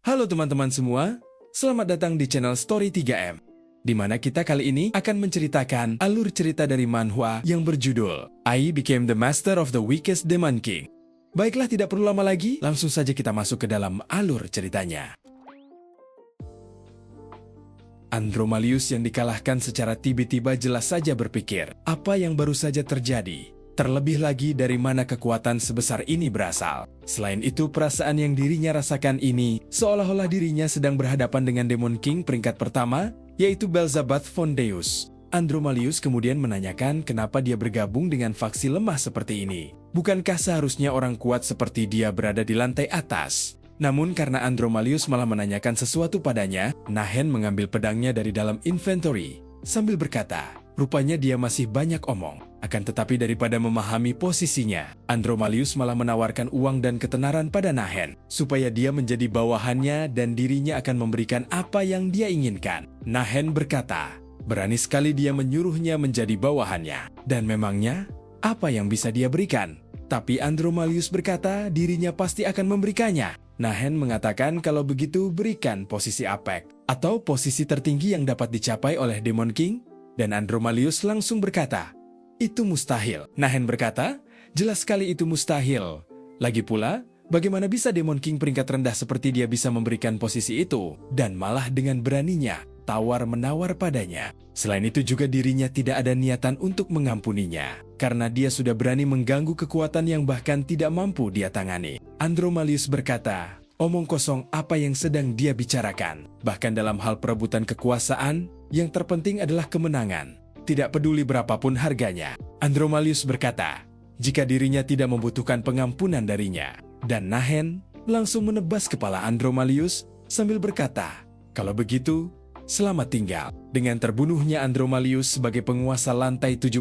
Halo teman-teman semua, selamat datang di channel Story 3M, di mana kita kali ini akan menceritakan alur cerita dari manhwa yang berjudul I Became the Master of the Weakest Demon King. Baiklah, tidak perlu lama lagi, langsung saja kita masuk ke dalam alur ceritanya. Andromalius yang dikalahkan secara tiba-tiba jelas saja berpikir, apa yang baru saja terjadi? Terlebih lagi dari mana kekuatan sebesar ini berasal. Selain itu, perasaan yang dirinya rasakan ini seolah-olah dirinya sedang berhadapan dengan Demon King peringkat pertama, yaitu Belzabath von Deus. Andromalius kemudian menanyakan kenapa dia bergabung dengan faksi lemah seperti ini. Bukankah seharusnya orang kuat seperti dia berada di lantai atas? Namun karena Andromalius malah menanyakan sesuatu padanya, Nahen mengambil pedangnya dari dalam inventory sambil berkata, rupanya dia masih banyak omong. Akan tetapi daripada memahami posisinya, Andromalius malah menawarkan uang dan ketenaran pada Nahen, supaya dia menjadi bawahannya dan dirinya akan memberikan apa yang dia inginkan. Nahen berkata, berani sekali dia menyuruhnya menjadi bawahannya. Dan memangnya, apa yang bisa dia berikan? Tapi Andromalius berkata dirinya pasti akan memberikannya. Nahen mengatakan kalau begitu berikan posisi Apek, atau posisi tertinggi yang dapat dicapai oleh Demon King. Dan Andromalius langsung berkata, itu mustahil. Nahen berkata, jelas sekali itu mustahil. Lagi pula, bagaimana bisa Demon King peringkat rendah seperti dia bisa memberikan posisi itu? Dan malah dengan beraninya, tawar-menawar padanya. Selain itu juga dirinya tidak ada niatan untuk mengampuninya, karena dia sudah berani mengganggu kekuatan yang bahkan tidak mampu dia tangani. Andromalius berkata, omong kosong apa yang sedang dia bicarakan. Bahkan dalam hal perebutan kekuasaan, yang terpenting adalah kemenangan. Tidak peduli berapapun harganya. Andromalius berkata, jika dirinya tidak membutuhkan pengampunan darinya. Dan Nahen langsung menebas kepala Andromalius sambil berkata, kalau begitu, selamat tinggal. Dengan terbunuhnya Andromalius sebagai penguasa lantai 70,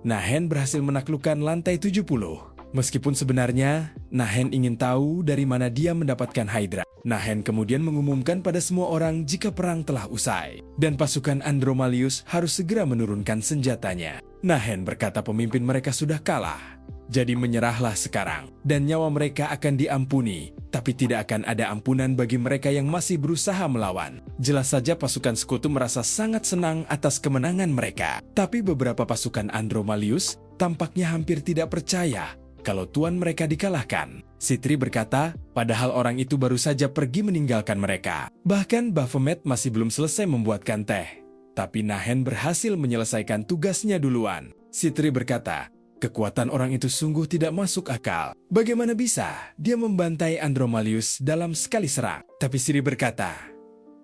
Nahen berhasil menaklukkan lantai 70. Meskipun sebenarnya, Nahen ingin tahu dari mana dia mendapatkan Hydra. Nahen kemudian mengumumkan pada semua orang jika perang telah usai, dan pasukan Andromalius harus segera menurunkan senjatanya. Nahen berkata pemimpin mereka sudah kalah, jadi menyerahlah sekarang, dan nyawa mereka akan diampuni, tapi tidak akan ada ampunan bagi mereka yang masih berusaha melawan. Jelas saja pasukan sekutu merasa sangat senang atas kemenangan mereka, tapi beberapa pasukan Andromalius tampaknya hampir tidak percaya kalau tuan mereka dikalahkan. Sitri berkata, padahal orang itu baru saja pergi meninggalkan mereka. Bahkan Baphomet masih belum selesai membuatkan teh. Tapi Nahen berhasil menyelesaikan tugasnya duluan. Sitri berkata, kekuatan orang itu sungguh tidak masuk akal. Bagaimana bisa dia membantai Andromalius dalam sekali serang? Tapi Siri berkata,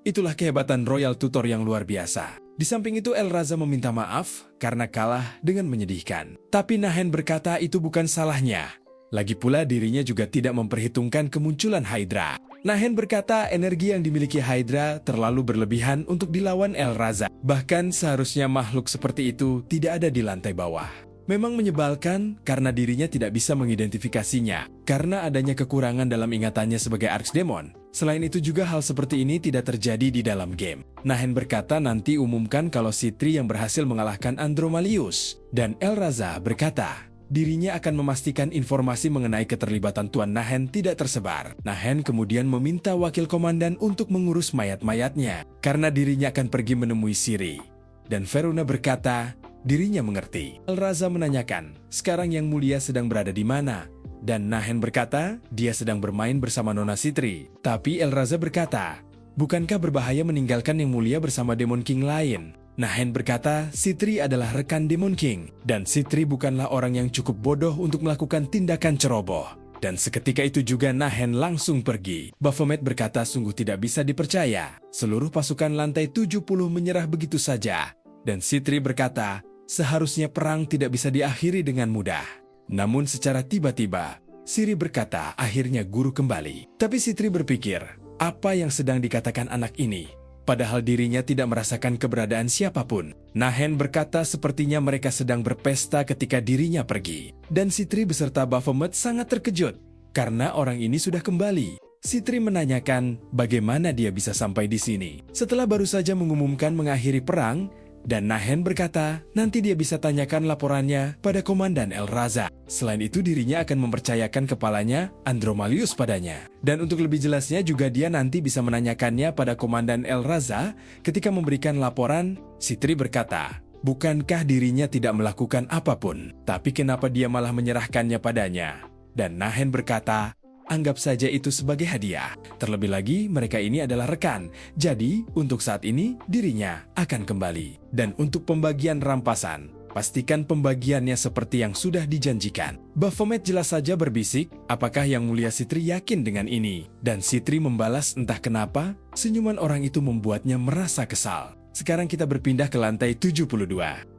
itulah kehebatan Royal Tutor yang luar biasa. Di samping itu Elraza meminta maaf karena kalah dengan menyedihkan. Tapi Nahen berkata itu bukan salahnya. Lagi pula dirinya juga tidak memperhitungkan kemunculan Hydra. Nahen berkata energi yang dimiliki Hydra terlalu berlebihan untuk dilawan Elraza. Bahkan seharusnya makhluk seperti itu tidak ada di lantai bawah. Memang menyebalkan karena dirinya tidak bisa mengidentifikasinya, karena adanya kekurangan dalam ingatannya sebagai Archdemon. Selain itu juga hal seperti ini tidak terjadi di dalam game. Nahen berkata nanti umumkan kalau Sitri yang berhasil mengalahkan Andromalius. Dan Elraza berkata, dirinya akan memastikan informasi mengenai keterlibatan Tuan Nahen tidak tersebar. Nahen kemudian meminta wakil komandan untuk mengurus mayat-mayatnya, karena dirinya akan pergi menemui Siri. Dan Veruna berkata, dirinya mengerti. Elraza menanyakan, sekarang Yang Mulia sedang berada di mana? Dan Nahen berkata, dia sedang bermain bersama Nona Sitri. Tapi Elraza berkata, bukankah berbahaya meninggalkan Yang Mulia bersama Demon King lain? Nahen berkata, Sitri adalah rekan Demon King. Dan Sitri bukanlah orang yang cukup bodoh untuk melakukan tindakan ceroboh. Dan seketika itu juga Nahen langsung pergi. Baphomet berkata sungguh tidak bisa dipercaya. Seluruh pasukan lantai 70 menyerah begitu saja. Dan Sitri berkata, seharusnya perang tidak bisa diakhiri dengan mudah. Namun secara tiba-tiba, Siri berkata akhirnya guru kembali. Tapi Sitri berpikir, apa yang sedang dikatakan anak ini? Padahal dirinya tidak merasakan keberadaan siapapun. Nahen berkata sepertinya mereka sedang berpesta ketika dirinya pergi. Dan Sitri beserta Baphomet sangat terkejut, karena orang ini sudah kembali. Sitri menanyakan bagaimana dia bisa sampai di sini. Setelah baru saja mengumumkan mengakhiri perang, Dan Nahen berkata, nanti dia bisa tanyakan laporannya pada Komandan Elraza. Selain itu dirinya akan mempercayakan kepalanya Andromalius padanya. Dan untuk lebih jelasnya juga dia nanti bisa menanyakannya pada Komandan Elraza ketika memberikan laporan. Sitri berkata, bukankah dirinya tidak melakukan apapun, tapi kenapa dia malah menyerahkannya padanya? Dan Nahen berkata, anggap saja itu sebagai hadiah. Terlebih lagi, mereka ini adalah rekan. Jadi, untuk saat ini, dirinya akan kembali. Dan untuk pembagian rampasan, pastikan pembagiannya seperti yang sudah dijanjikan. Baphomet jelas saja berbisik, apakah Yang Mulia Sitri yakin dengan ini? Dan Sitri membalas entah kenapa, senyuman orang itu membuatnya merasa kesal. Sekarang kita berpindah ke lantai 72,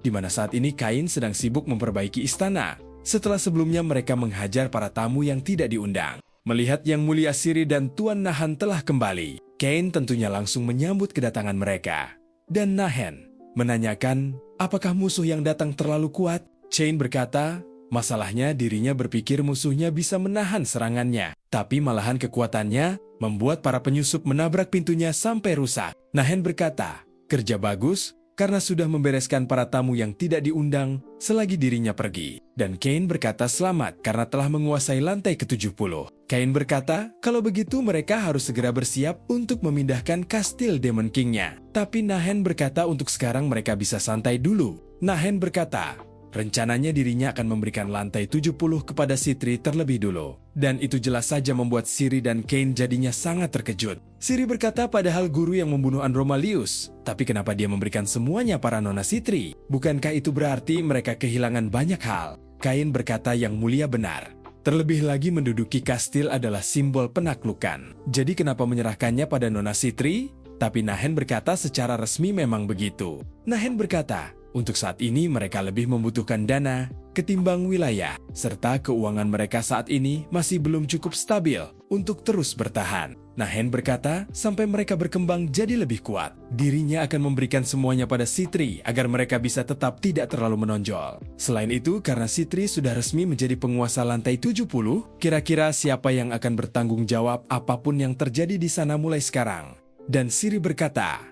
di mana saat ini Kain sedang sibuk memperbaiki istana. Setelah sebelumnya mereka menghajar para tamu yang tidak diundang. Melihat Yang Mulia Siri dan Tuan Nahan telah kembali, Kain tentunya langsung menyambut kedatangan mereka. Dan Nahen menanyakan, apakah musuh yang datang terlalu kuat? Chain berkata, masalahnya dirinya berpikir musuhnya bisa menahan serangannya. Tapi malahan kekuatannya membuat para penyusup menabrak pintunya sampai rusak. Nahen berkata, kerja bagus, karena sudah membereskan para tamu yang tidak diundang selagi dirinya pergi. Dan Kain berkata selamat karena telah menguasai lantai ke-70. Kain berkata, kalau begitu mereka harus segera bersiap untuk memindahkan kastil Demon King-nya. Tapi Nahen berkata untuk sekarang mereka bisa santai dulu. Nahen berkata, rencananya dirinya akan memberikan lantai 70 kepada Sitri terlebih dulu. Dan itu jelas saja membuat Siri dan Kain jadinya sangat terkejut. Siri berkata padahal guru yang membunuh Andromalius. Tapi kenapa dia memberikan semuanya para nona Sitri? Bukankah itu berarti mereka kehilangan banyak hal? Kain berkata Yang Mulia benar. Terlebih lagi menduduki kastil adalah simbol penaklukan. Jadi kenapa menyerahkannya pada nona Sitri? Tapi Nahen berkata secara resmi memang begitu. Nahen berkata, untuk saat ini mereka lebih membutuhkan dana ketimbang wilayah, serta keuangan mereka saat ini masih belum cukup stabil untuk terus bertahan. Nahen berkata, sampai mereka berkembang jadi lebih kuat, dirinya akan memberikan semuanya pada Sitri agar mereka bisa tetap tidak terlalu menonjol. Selain itu, karena Sitri sudah resmi menjadi penguasa lantai 70, kira-kira siapa yang akan bertanggung jawab apapun yang terjadi di sana mulai sekarang? Dan Siri berkata,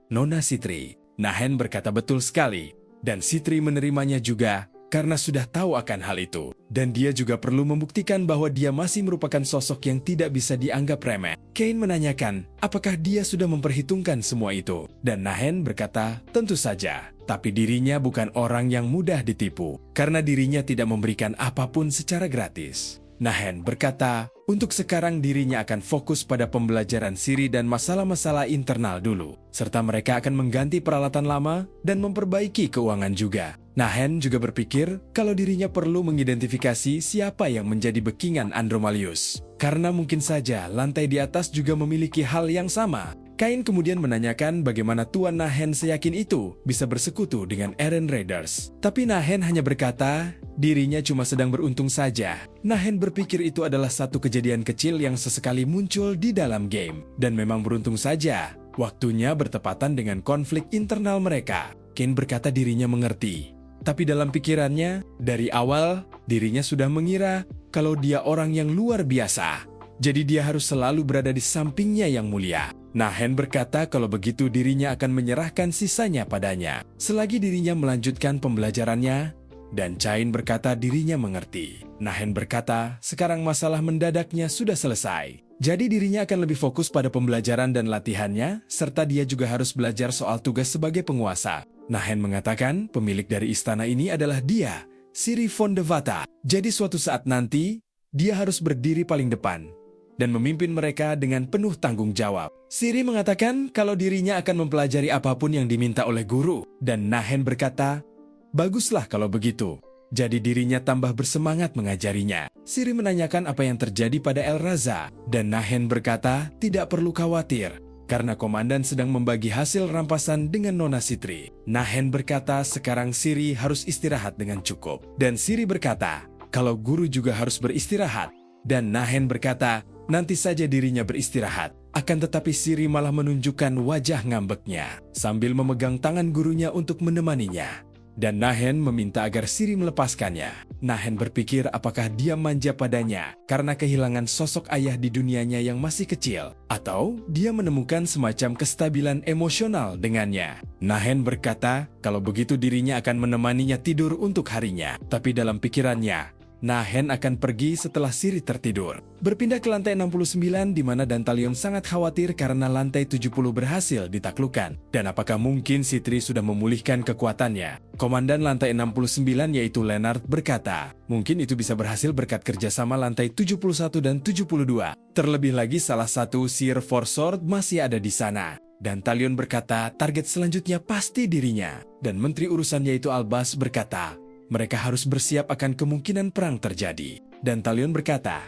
Nona Sitri. Nahen berkata betul sekali, dan Sitri menerimanya juga karena sudah tahu akan hal itu. Dan dia juga perlu membuktikan bahwa dia masih merupakan sosok yang tidak bisa dianggap remeh. Kain menanyakan, apakah dia sudah memperhitungkan semua itu? Dan Nahen berkata, tentu saja. Tapi dirinya bukan orang yang mudah ditipu, karena dirinya tidak memberikan apapun secara gratis. Nahen berkata, untuk sekarang dirinya akan fokus pada pembelajaran Siri dan masalah-masalah internal dulu. Serta mereka akan mengganti peralatan lama dan memperbaiki keuangan juga. Nahen juga berpikir kalau dirinya perlu mengidentifikasi siapa yang menjadi backingan Andromalius. Karena mungkin saja lantai di atas juga memiliki hal yang sama. Kain kemudian menanyakan bagaimana Tuan Nahen seyakin itu bisa bersekutu dengan Eren Raiders. Tapi Nahen hanya berkata, dirinya cuma sedang beruntung saja. Nahen berpikir itu adalah satu kejadian kecil yang sesekali muncul di dalam game. Dan memang beruntung saja, waktunya bertepatan dengan konflik internal mereka. Kain berkata dirinya mengerti. Tapi dalam pikirannya, dari awal, dirinya sudah mengira kalau dia orang yang luar biasa. Jadi dia harus selalu berada di sampingnya Yang Mulia. Nahen berkata kalau begitu dirinya akan menyerahkan sisanya padanya, selagi dirinya melanjutkan pembelajarannya. Dan Chain berkata dirinya mengerti. Nahen berkata sekarang masalah mendadaknya sudah selesai. Jadi dirinya akan lebih fokus pada pembelajaran dan latihannya, serta dia juga harus belajar soal tugas sebagai penguasa. Nahen mengatakan pemilik dari istana ini adalah dia, Siri von Devata. Jadi suatu saat nanti, dia harus berdiri paling depan dan memimpin mereka dengan penuh tanggung jawab. Siri mengatakan kalau dirinya akan mempelajari apapun yang diminta oleh guru. Dan Nahen berkata, baguslah kalau begitu. Jadi dirinya tambah bersemangat mengajarinya. Siri menanyakan apa yang terjadi pada Elraza. Dan Nahen berkata, tidak perlu khawatir, karena komandan sedang membagi hasil rampasan dengan Nona Sitri. Nahen berkata sekarang Siri harus istirahat dengan cukup. Dan Siri berkata, kalau guru juga harus beristirahat. Dan Nahen berkata, nanti saja dirinya beristirahat. Akan tetapi Siri malah menunjukkan wajah ngambeknya sambil memegang tangan gurunya untuk menemaninya. dan Nahen meminta agar Siri melepaskannya. Nahen berpikir apakah dia manja padanya karena kehilangan sosok ayah di dunianya yang masih kecil, atau dia menemukan semacam kestabilan emosional dengannya. Nahen berkata kalau begitu dirinya akan menemaninya tidur untuk harinya, tapi dalam pikirannya, Nahen akan pergi setelah Siri tertidur. Berpindah ke lantai 69 di mana Dantalion sangat khawatir karena lantai 70 berhasil ditaklukkan. Dan apakah mungkin Sitri sudah memulihkan kekuatannya? Komandan lantai 69 yaitu Leonard berkata, mungkin itu bisa berhasil berkat kerjasama lantai 71 dan 72. Terlebih lagi salah satu Sir Forsword masih ada di sana. Dantalion berkata target selanjutnya pasti dirinya. Dan Menteri Urusan yaitu Albas berkata, mereka harus bersiap akan kemungkinan perang terjadi. Dantalion berkata,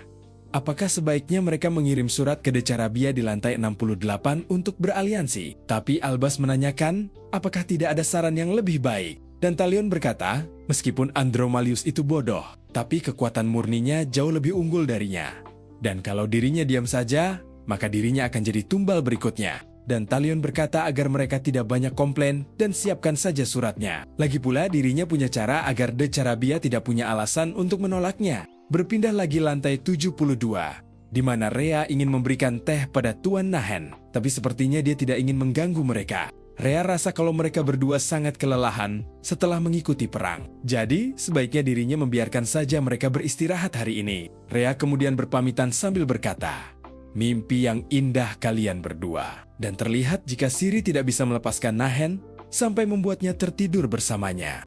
apakah sebaiknya mereka mengirim surat ke Decarabia di lantai 68 untuk beraliansi? Tapi Albas menanyakan, apakah tidak ada saran yang lebih baik? Dantalion berkata, meskipun Andromalius itu bodoh, tapi kekuatan murninya jauh lebih unggul darinya. Dan kalau dirinya diam saja, maka dirinya akan jadi tumbal berikutnya. Dantalion berkata agar mereka tidak banyak komplain dan siapkan saja suratnya. Lagi pula dirinya punya cara agar Decarabia tidak punya alasan untuk menolaknya. Berpindah lagi lantai 72, di mana Rhea ingin memberikan teh pada Tuan Nahen. Tapi sepertinya dia tidak ingin mengganggu mereka. Rhea rasa kalau mereka berdua sangat kelelahan setelah mengikuti perang. Jadi sebaiknya dirinya membiarkan saja mereka beristirahat hari ini. Rhea kemudian berpamitan sambil berkata, mimpi yang indah kalian berdua. Dan terlihat jika Siri tidak bisa melepaskan Nahen sampai membuatnya tertidur bersamanya.